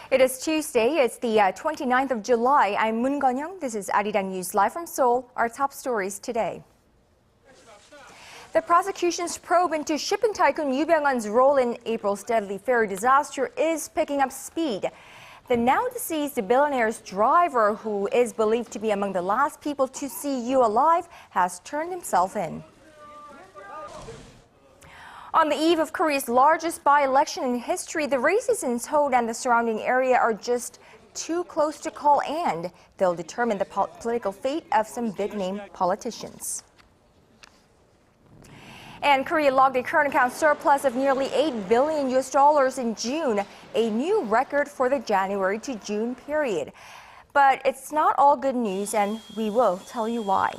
It is Tuesday. It's the 29th of July. I'm Moon Gon-young. This is ARIRANG News Live from Seoul. Our top stories today. The prosecution's probe into shipping tycoon Yu Byung-hun's role in April's deadly ferry disaster is picking up speed. The now-deceased billionaire's driver, who is believed to be among the last people to see Yu alive, has turned himself in. On the eve of Korea's largest by-election in history, the races in Seoul and the surrounding area are just too close to call, and they'll determine the political fate of some big-name politicians. And Korea logged a current account surplus of nearly $8 billion in June, a new record for the January to June period. But it's not all good news, and we will tell you why.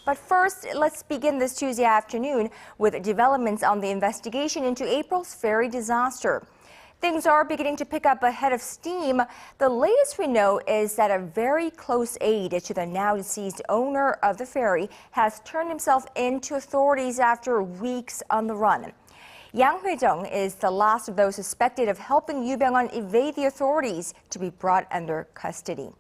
But first, let's begin this Tuesday afternoon with developments on the investigation into April's ferry disaster. Things are beginning to pick up a head of steam. The latest we know is that a very close aide to the now-deceased owner of the ferry has turned himself in to authorities after weeks on the run. Yanghuidong is the last of those suspected of helping Yu Byung-hun evade the authorities to be brought under custody.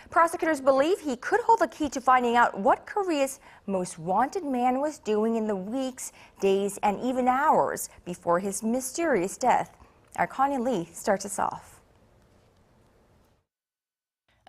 Prosecutors believe he could hold the key to finding out what Korea's most wanted man was doing in the weeks, days, and even hours before his mysterious death. Our Connie Lee starts us off.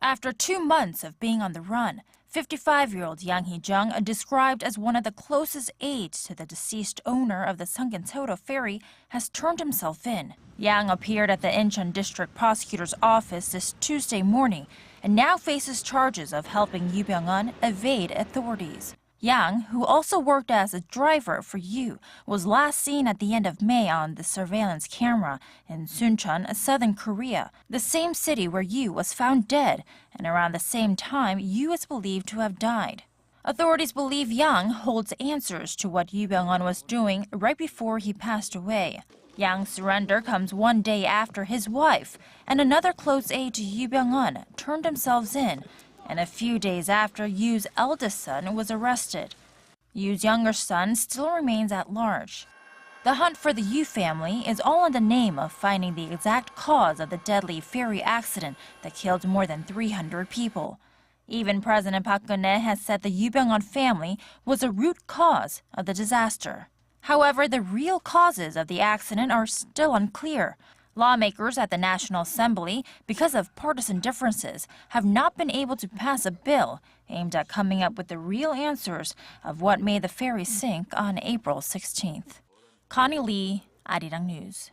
After 2 months of being on the run, 55-year-old Yanghuidong, described as one of the closest aides to the deceased owner of the sunken Tokto ferry, has turned himself in. Yang appeared at the Incheon District Prosecutor's office this Tuesday morning and now faces charges of helping Yu Byung-hun evade authorities. Yang, who also worked as a driver for Yu, was last seen at the end of May on the surveillance camera in Suncheon, southern Korea, the same city where Yu was found dead, and around the same time Yu is believed to have died. Authorities believe Yang holds answers to what Yu Byung-hun was doing right before he passed away. Yang's surrender comes 1 day after his wife and another close aide to Yu Byung-hun turned themselves in, and a few days after Yu's eldest son was arrested. Yu's younger son still remains at large. The hunt for the Yu family is all in the name of finding the exact cause of the deadly ferry accident that killed more than 300 people. Even President Park Geun-hye has said the Yu Byung-hun family was a root cause of the disaster. However, the real causes of the accident are still unclear. Lawmakers at the National Assembly, because of partisan differences, have not been able to pass a bill aimed at coming up with the real answers of what made the ferry sink on April 16th. Connie Lee, ARIRANG News.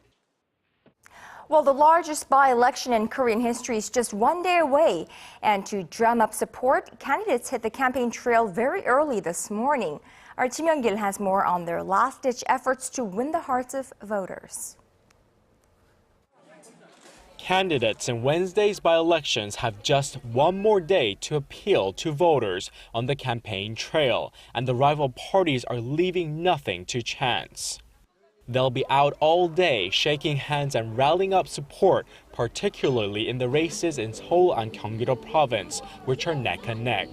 Well, the largest by-election in Korean history is just 1 day away. And to drum up support, candidates hit the campaign trail very early this morning. Our Ji Myung-kil has more on their last-ditch efforts to win the hearts of voters. Candidates in Wednesday's by-elections have just one more day to appeal to voters on the campaign trail, and the rival parties are leaving nothing to chance. They'll be out all day shaking hands and rallying up support, particularly in the races in Seoul and Gyeonggi-do province, which are neck and neck.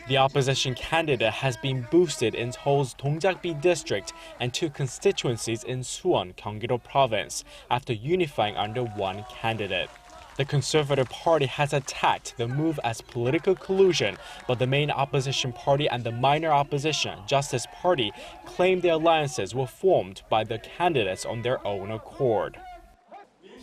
The opposition candidate has been boosted in Seoul's Dongjak-B district and 2 constituencies in Suwon, Gyeonggi-do province, after unifying under one candidate. The Conservative Party has attacked the move as political collusion, but the main opposition party and the minor opposition, Justice Party, claim the alliances were formed by the candidates on their own accord.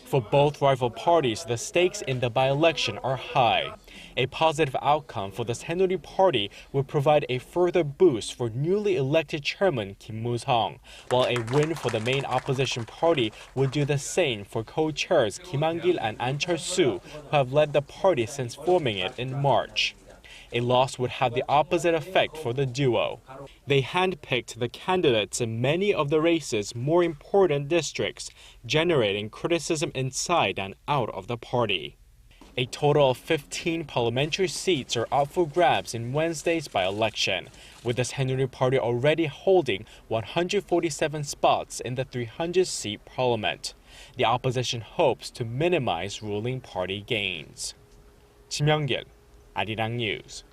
For both rival parties, the stakes in the by-election are high. A positive outcome for the Saenuri Party would provide a further boost for newly elected chairman Kim Moo-sung, while a win for the main opposition party would do the same for co-chairs Ji Myung-kil and An Chol-soo, who have led the party since forming it in March. A loss would have the opposite effect for the duo. They handpicked the candidates in many of the race's more important districts, generating criticism inside and out of the party. A total of 15 parliamentary seats are up for grabs in Wednesday's by-election, with the Saenuri Party already holding 147 spots in the 300-seat parliament. The opposition hopes to minimize ruling party gains. Ji Myung-kil, ARIRANG News.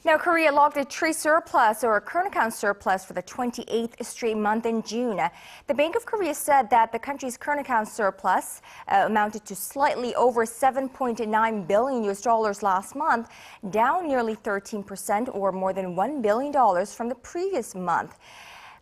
Now, Korea logged a trade surplus or a current account surplus for the 28th straight month in June. The Bank of Korea said that the country's current account surplus amounted to slightly over $7.9 billion last month, down nearly 13% or more than $1 billion from the previous month.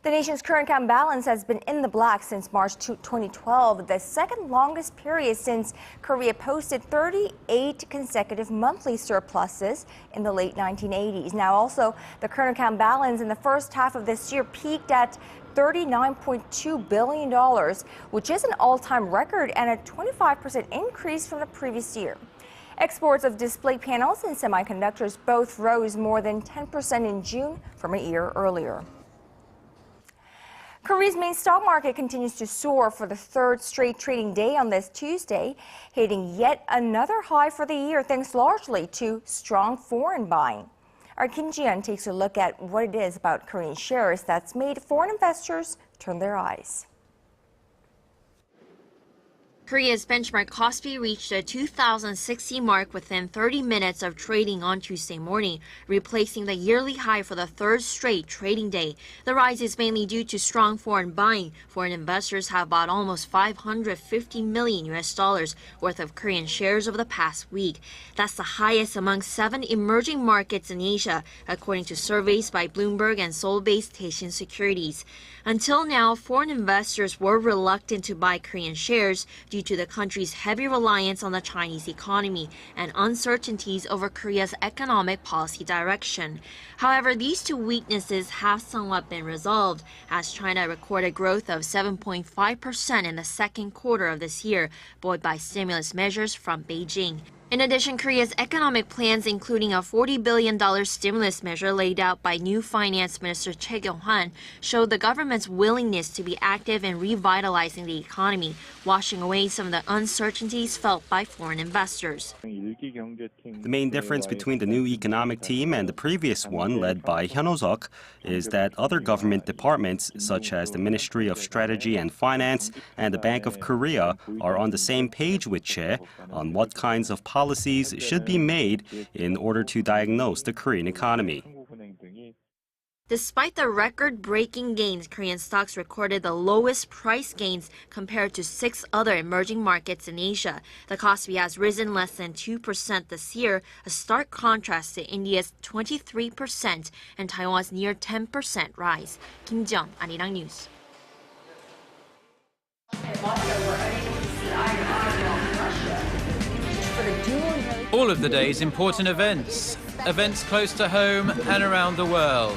The nation's current account balance has been in the black since March 2012, the second longest period since Korea posted 38 consecutive monthly surpluses in the late 1980s. Now, also, the current account balance in the first half of this year peaked at $39.2 billion, which is an all-time record and a 25% increase from the previous year. Exports of display panels and semiconductors both rose more than 10% in June from a year earlier. Korea's main stock market continues to soar for the third straight trading day on this Tuesday, hitting yet another high for the year thanks largely to strong foreign buying. Our Kim Ji-yeon takes a look at what it is about Korean shares that's made foreign investors turn their eyes. Korea's benchmark Kospi reached a 2,060 mark within 30 minutes of trading on Tuesday morning, replacing the yearly high for the third straight trading day. The rise is mainly due to strong foreign buying. Foreign investors have bought almost $550 million worth of Korean shares over the past week. That's the highest among 7 emerging markets in Asia, according to surveys by Bloomberg and Seoul-based Haitian Securities. Until now, foreign investors were reluctant to buy Korean shares due to the country's heavy reliance on the Chinese economy and uncertainties over Korea's economic policy direction. However, these two weaknesses have somewhat been resolved as China recorded growth of 7.5% in the second quarter of this year, buoyed by stimulus measures from Beijing. In addition, Korea's economic plans, including a $40 billion stimulus measure laid out by new Finance Minister Choi Kyung-hwan, showed the government's willingness to be active in revitalizing the economy, washing away some of the uncertainties felt by foreign investors. The main difference between the new economic team and the previous one, led by Hyun Oh-seok, is that other government departments, such as the Ministry of Strategy and Finance and the Bank of Korea, are on the same page with Choi on what kinds of policies should be made in order to diagnose the Korean economy. Despite the record-breaking gains, Korean stocks recorded the lowest price gains compared to 6 other emerging markets in Asia. The Kospi has risen less than 2% this year, a stark contrast to India's 23% and Taiwan's near 10% rise. Kim Ji-yeon, ARIRANG News. All of the day's important events close to home and around the world.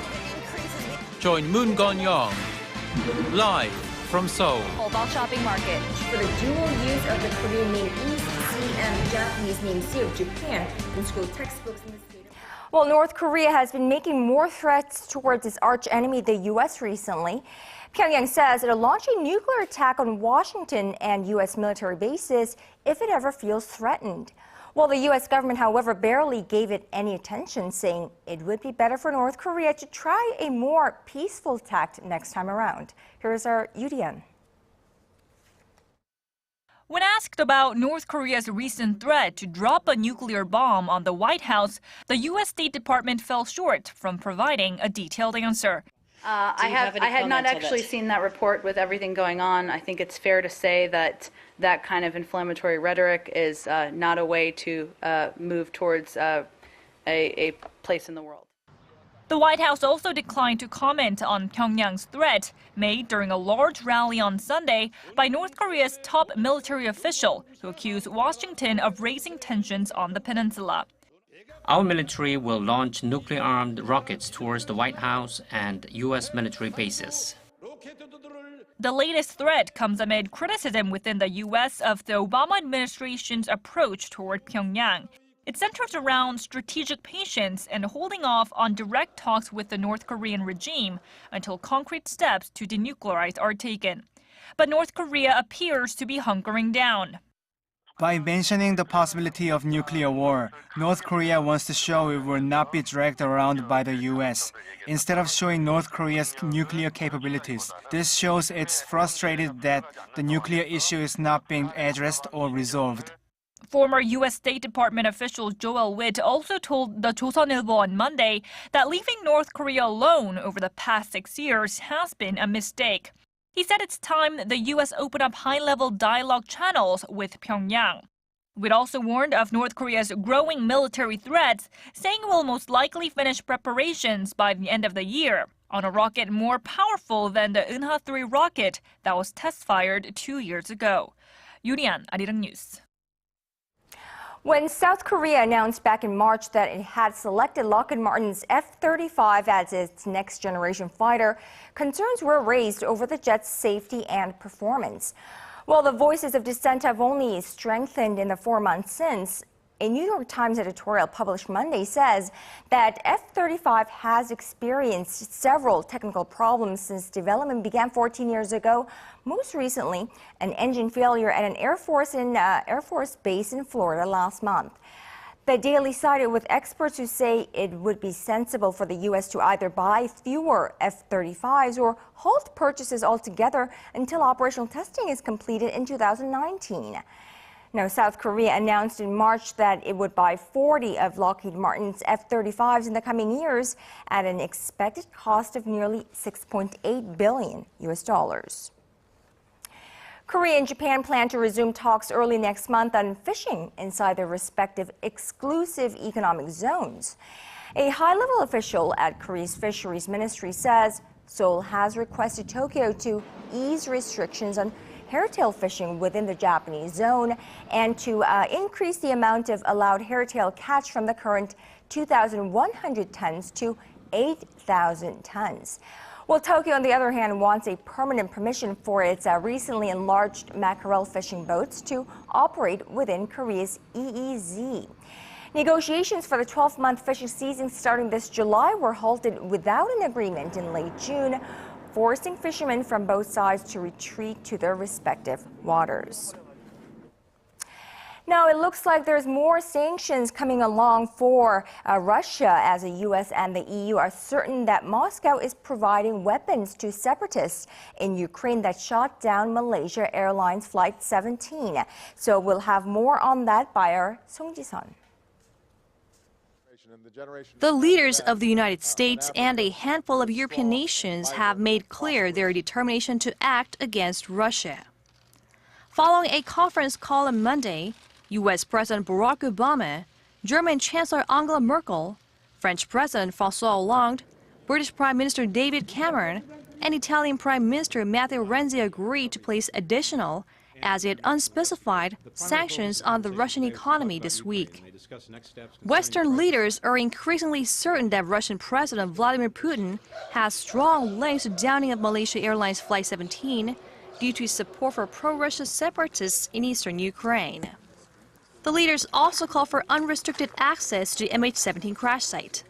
Join Moon Gon-young live from Seoul. Mobile shopping market for the dual use of the Korean name East Sea and Japanese name Sea of Japan in school textbooks in the state. Well, North Korea has been making more threats towards its archenemy, the U.S. recently. Pyongyang says it'll launch a nuclear attack on Washington and U.S. military bases if it ever feels threatened. Well, the U.S. government, however, barely gave it any attention, saying it would be better for North Korea to try a more peaceful tact next time around. Here's our Yoo-Yeon. When asked about North Korea's recent threat to drop a nuclear bomb on the White House, the U.S. State Department fell short from providing a detailed answer. I had not actually seen that report with everything going on. I think it's fair to say that that kind of inflammatory rhetoric is not a way to move towards a place in the world. The White House also declined to comment on Pyongyang's threat made during a large rally on Sunday by North Korea's top military official who accused Washington of raising tensions on the peninsula. Our military will launch nuclear-armed rockets towards the White House and U.S. military bases. The latest threat comes amid criticism within the U.S. of the Obama administration's approach toward Pyongyang. It centers around strategic patience and holding off on direct talks with the North Korean regime until concrete steps to denuclearize are taken. But North Korea appears to be hunkering down. By mentioning the possibility of nuclear war, North Korea wants to show it will not be dragged around by the US. Instead of showing North Korea's nuclear capabilities, this shows it's frustrated that the nuclear issue is not being addressed or resolved. Former U.S. State Department official Joel Witt also told the Joseonilbo on Monday that leaving North Korea alone over the past 6 years has been a mistake. He said it's time the U.S. open up high-level dialogue channels with Pyongyang. Witt also warned of North Korea's growing military threats, saying it will most likely finish preparations by the end of the year on a rocket more powerful than the Unha-3 rocket that was test-fired 2 years ago. Yurian, ARIRANG News. When South Korea announced back in March that it had selected Lockheed Martin's F-35 as its next-generation fighter, concerns were raised over the jet's safety and performance. While the voices of dissent have only strengthened in the 4 months since, a New York Times editorial published Monday says that F-35 has experienced several technical problems since development began 14 years ago. Most recently, an engine failure at an Air Force base in Florida last month. The Daily sided with experts who say it would be sensible for the U.S. to either buy fewer F-35s or halt purchases altogether until operational testing is completed in 2019. Now, South Korea announced in March that it would buy 40 of Lockheed Martin's F-35s in the coming years at an expected cost of nearly $6.8 billion. Korea and Japan plan to resume talks early next month on fishing inside their respective exclusive economic zones. A high-level official at Korea's Fisheries Ministry says Seoul has requested Tokyo to ease restrictions on hairtail fishing within the Japanese zone and to increase the amount of allowed hairtail catch from the current 2,100 tons to 8,000 tons. Well, Tokyo, on the other hand, wants a permanent permission for its recently enlarged mackerel fishing boats to operate within Korea's EEZ. Negotiations for the 12-month fishing season starting this July were halted without an agreement in late June, forcing fishermen from both sides to retreat to their respective waters. Now, it looks like there's more sanctions coming along for Russia as the U.S. and the EU are certain that Moscow is providing weapons to separatists in Ukraine that shot down Malaysia Airlines Flight 17. So we'll have more on that by our Song Ji-sun. The leaders of the United States and a handful of European nations have made clear their determination to act against Russia. Following a conference call on Monday, U.S. President Barack Obama, German Chancellor Angela Merkel, French President François Hollande, British Prime Minister David Cameron, and Italian Prime Minister Matteo Renzi agreed to place additional, as yet unspecified, sanctions on the Russian economy this week. Western leaders are increasingly certain that Russian President Vladimir Putin has strong links to downing of Malaysia Airlines Flight 17 due to his support for pro-Russia separatists in eastern Ukraine. The leaders also call for unrestricted access to the MH17 crash site.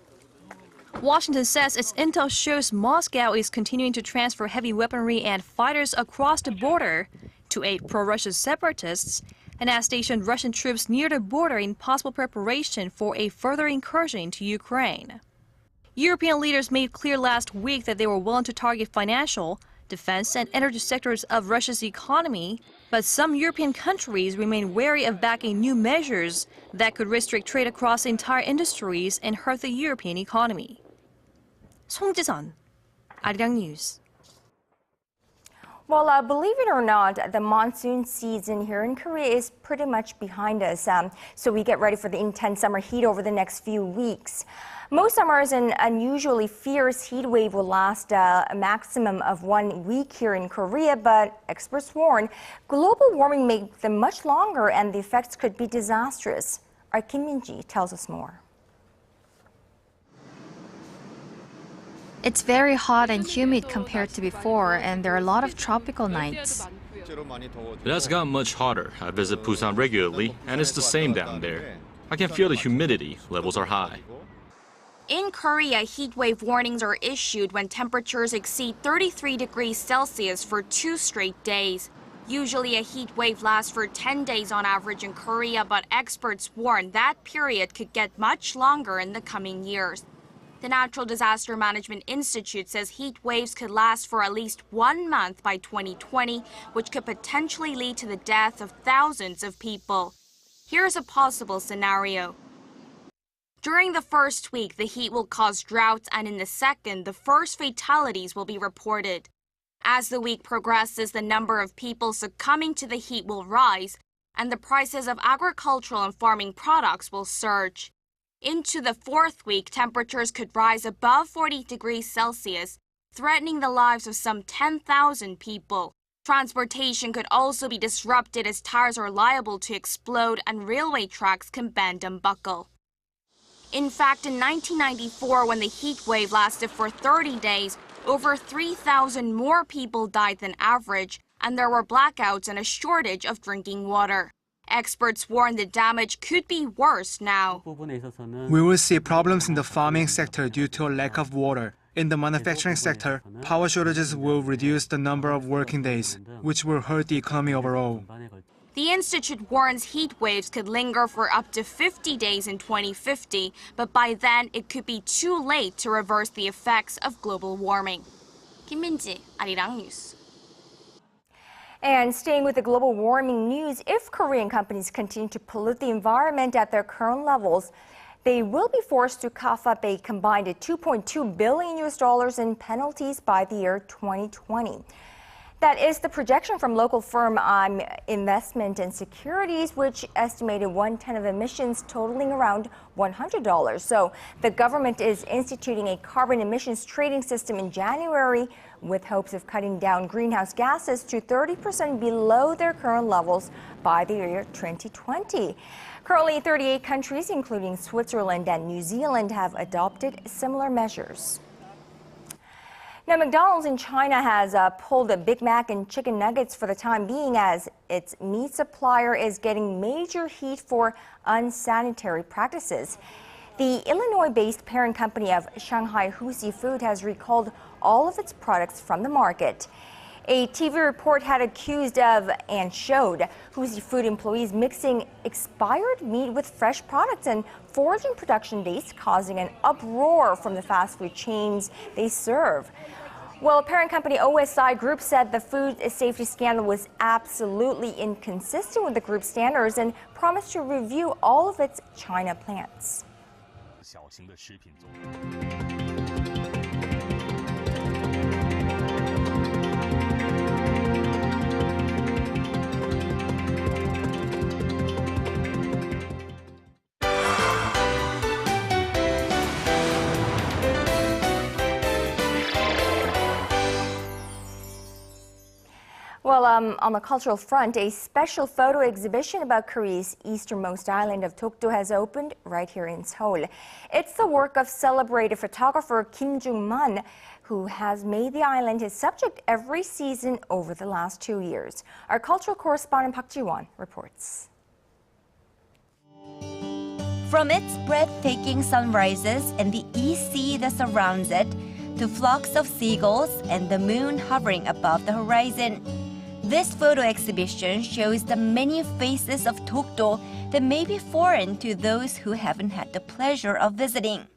Washington says its intel shows Moscow is continuing to transfer heavy weaponry and fighters across the border to aid pro-Russia separatists and has stationed Russian troops near the border in possible preparation for a further incursion into Ukraine. European leaders made clear last week that they were willing to target financial, defense, and energy sectors of Russia's economy, but some European countries remain wary of backing new measures that could restrict trade across entire industries and hurt the European economy. Song Ji-sun, ARIRANG News. Well, believe it or not, the monsoon season here in Korea is pretty much behind us, so we get ready for the intense summer heat over the next few weeks. Most summers, an unusually fierce heat wave will last a maximum of 1 week here in Korea, but experts warn global warming may make them much longer and the effects could be disastrous. Our Kim Min-ji tells us more. It's very hot and humid compared to before, and there are a lot of tropical nights. It has gotten much hotter. I visit Busan regularly, and it's the same down there. I can feel the humidity levels are high. In Korea, heat wave warnings are issued when temperatures exceed 33 degrees Celsius for 2 straight days. Usually a heat wave lasts for 10 days on average in Korea, but experts warn that period could get much longer in the coming years. The Natural Disaster Management Institute says heat waves could last for at least 1 month by 2020, which could potentially lead to the death of thousands of people. Here's a possible scenario. During the first week, the heat will cause droughts, and in the second, the first fatalities will be reported. As the week progresses, the number of people succumbing to the heat will rise, and the prices of agricultural and farming products will surge. Into the fourth week, temperatures could rise above 40 degrees Celsius, threatening the lives of some 10,000 people. Transportation could also be disrupted as tires are liable to explode and railway tracks can bend and buckle. In fact, in 1994, when the heat wave lasted for 30 days, over 3,000 more people died than average, and there were blackouts and a shortage of drinking water. Experts warn the damage could be worse now. We will see problems in the farming sector due to a lack of water. In the manufacturing sector, power shortages will reduce the number of working days, which will hurt the economy overall. The institute warns heat waves could linger for up to 50 days in 2050, but by then it could be too late to reverse the effects of global warming. 김민지, 아리랑 뉴스. And staying with the global warming news, if Korean companies continue to pollute the environment at their current levels, they will be forced to cough up a combined $2.2 billion in penalties by the year 2020. That is the projection from local firm Investment and Securities, which estimated 1 ton of emissions totaling around $100. So the government is instituting a carbon emissions trading system in January with hopes of cutting down greenhouse gases to 30% below their current levels by the year 2020. Currently, 38 countries, including Switzerland and New Zealand, have adopted similar measures. Now, McDonald's in China has pulled a Big Mac and chicken nuggets for the time being as its meat supplier is getting major heat for unsanitary practices. The Illinois-based parent company of Shanghai Husi Food has recalled all of its products from the market. A TV report had accused of and showed Husi Food employees mixing expired meat with fresh products and forging production dates, causing an uproar from the fast food chains they serve. Well, parent company OSI Group said the food safety scandal was absolutely inconsistent with the group's standards and promised to review all of its China plants. Well, on the cultural front, a special photo exhibition about Korea's easternmost island of Tokto has opened right here in Seoul. It's the work of celebrated photographer Kim Jung-man, who has made the island his subject every season over the last 2 years. Our cultural correspondent Park Ji-won reports. From its breathtaking sunrises and the East Sea that surrounds it, to flocks of seagulls and the moon hovering above the horizon, this photo exhibition shows the many faces of Tokto that may be foreign to those who haven't had the pleasure of visiting.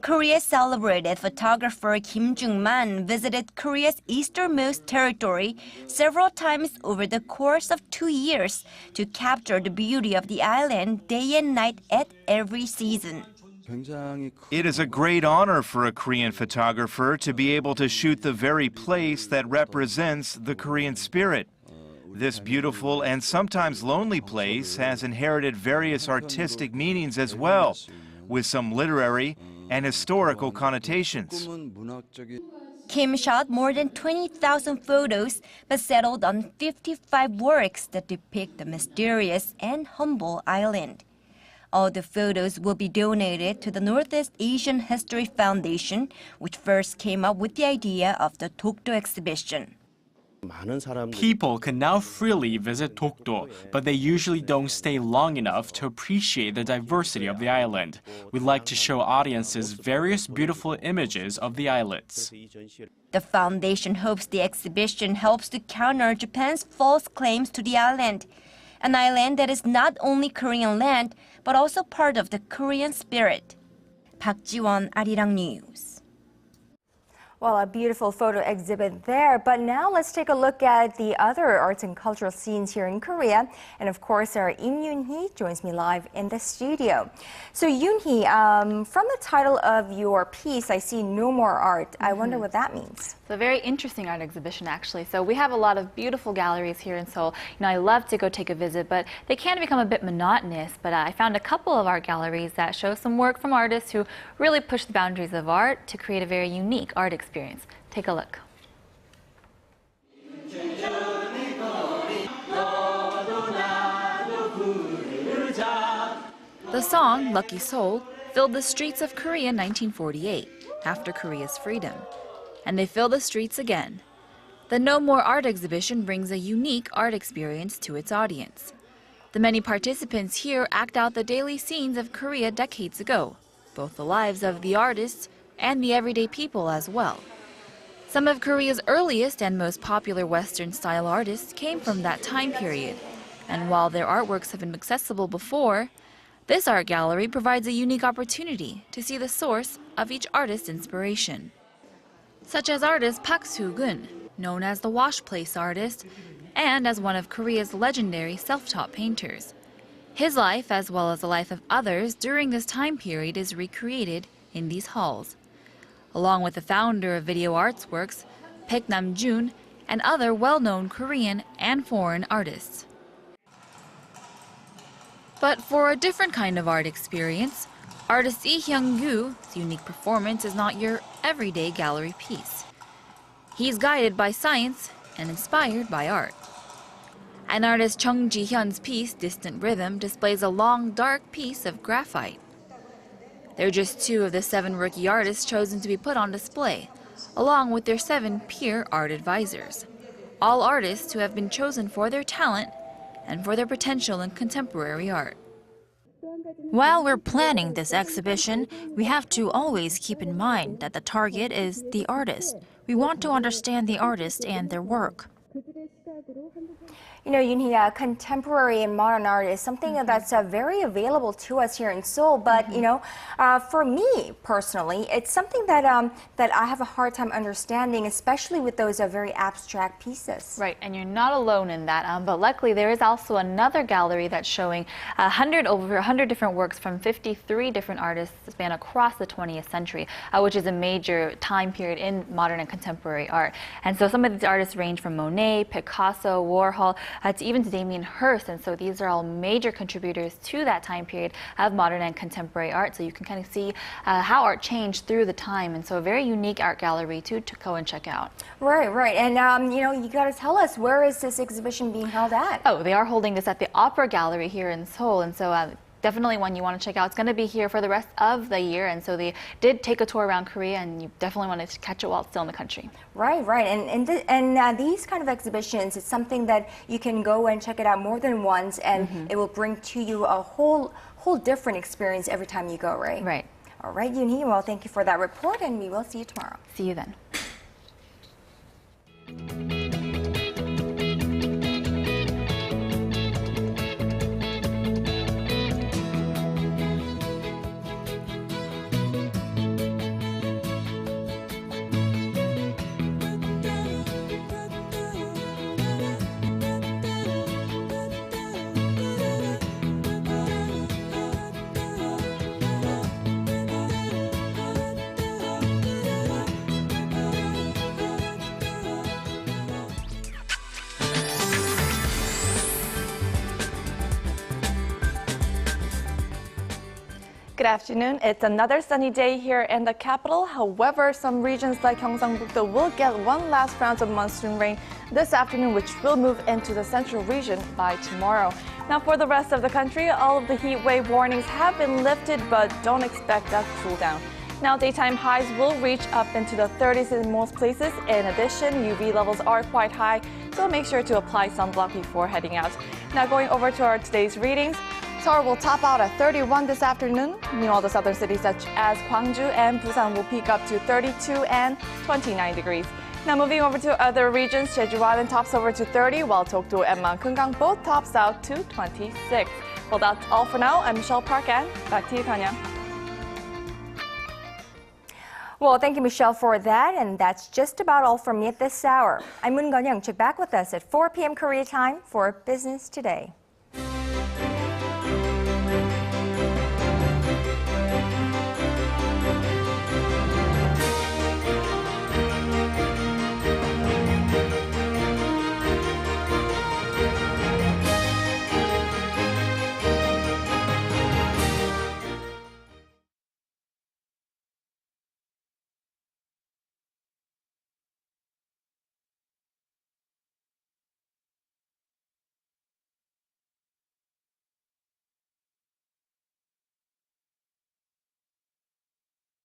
Korea's celebrated photographer Kim Jung-man visited Korea's easternmost territory several times over the course of 2 years to capture the beauty of the island day and night at every season. It is a great honor for a Korean photographer to be able to shoot the very place that represents the Korean spirit. This beautiful and sometimes lonely place has inherited various artistic meanings as well, with some literary and historical connotations. Kim shot more than 20,000 photos, but settled on 55 works that depict the mysterious and humble island. All the photos will be donated to the Northeast Asian History Foundation, which first came up with the idea of the Tokto exhibition. People can now freely visit Tokto, but they usually don't stay long enough to appreciate the diversity of the island. We'd like to show audiences various beautiful images of the islets. The foundation hopes the exhibition helps to counter Japan's false claims to the island, an island that is not only Korean land, but also part of the Korean spirit. Park Ji-won, ARIRANG News. Well, a beautiful photo exhibit there. But now let's take a look at the other arts and cultural scenes here in Korea. And of course, our Im Yoon-hee joins me live in the studio. So Yoon-hee, from the title of your piece, I see No More Art. I wonder what that means. It's a very interesting art exhibition, actually. So we have a lot of beautiful galleries here in Seoul. I love to go take a visit, but they can become a bit monotonous. But I found a couple of art galleries that show some work from artists who really push the boundaries of art to create a very unique art experience. Take a look. The song Lucky Soul filled the streets of Korea in 1948, after Korea's freedom. And they fill the streets again. The No More Art exhibition brings a unique art experience to its audience. The many participants here act out the daily scenes of Korea decades ago, both the lives of the artists and the everyday people as well. Some of Korea's earliest and most popular Western-style artists came from that time period. And while their artworks have been accessible before, this art gallery provides a unique opportunity to see the source of each artist's inspiration. Such as artist Park Soo-gun, known as the Wash Place artist, and as one of Korea's legendary self-taught painters. His life, as well as the life of others during this time period, is recreated in these halls, along with the founder of Video Arts Works, Baek Nam-jun, and other well-known Korean and foreign artists. But for a different kind of art experience, artist Lee Hyung-goo's unique performance is not your everyday gallery piece. He's guided by science and inspired by art. And artist Chung Ji-hyun's piece, Distant Rhythm, displays a long, dark piece of graphite. They're just two of the 7 rookie artists chosen to be put on display, along with their 7 peer art advisors. All artists who have been chosen for their talent and for their potential in contemporary art. While we're planning this exhibition, we have to always keep in mind that the target is the artist. We want to understand the artist and their work. You know, Yoon-hee, contemporary and modern art is something that's very available to us here in Seoul. But, you know, for me personally, it's something that I have a hard time understanding, especially with those very abstract pieces. Right, and you're not alone in that. But luckily, there is also another gallery that's showing over 100 different works from 53 different artists span across the 20th century, which is a major time period in modern and contemporary art. And so some of these artists range from Monet, Picasso, Warhol, to even to Damien Hirst, and so these are all major contributors to that time period of modern and contemporary art. So you can kind of see how art changed through the time, and so a very unique art gallery to go and check out. Right, right, and you know, you got to tell us, where is this exhibition being held at? Oh, they are holding this at the Opera Gallery here in Seoul, and so definitely one you want to check out. It's going to be here for the rest of the year, and so they did take a tour around Korea, and you definitely want to catch it while it's still in the country. Right, right, and these kind of exhibitions, it's something that you can go and check it out more than once, and it will bring to you a whole different experience every time you go, right? Right. All right, Yoon-hee, well, thank you for that report, and we will see you tomorrow. See you then. Good afternoon. It's another sunny day here in the capital. However, some regions like Gyeongsang-buk-do will get one last round of monsoon rain this afternoon, which will move into the central region by tomorrow. Now, for the rest of the country, all of the heat wave warnings have been lifted, but don't expect a cool down. Now, daytime highs will reach up into the 30s in most places. In addition, UV levels are quite high, so make sure to apply sunblock before heading out. Now, going over to our today's readings. Seoul will top out at 31 this afternoon. Meanwhile, the southern cities such as Gwangju and Busan will peak up to 32 and 29 degrees. Now moving over to other regions, Jeju Island tops over to 30, while Tokto and Mount Kumgang both tops out to 26. Well, that's all for now. I'm Michelle Park, and back to you, Kanya. Well, thank you, Michelle, for that. And that's just about all from me at this hour. I'm Moon Gon-young. Check back with us at 4 p.m. Korea time for Business Today.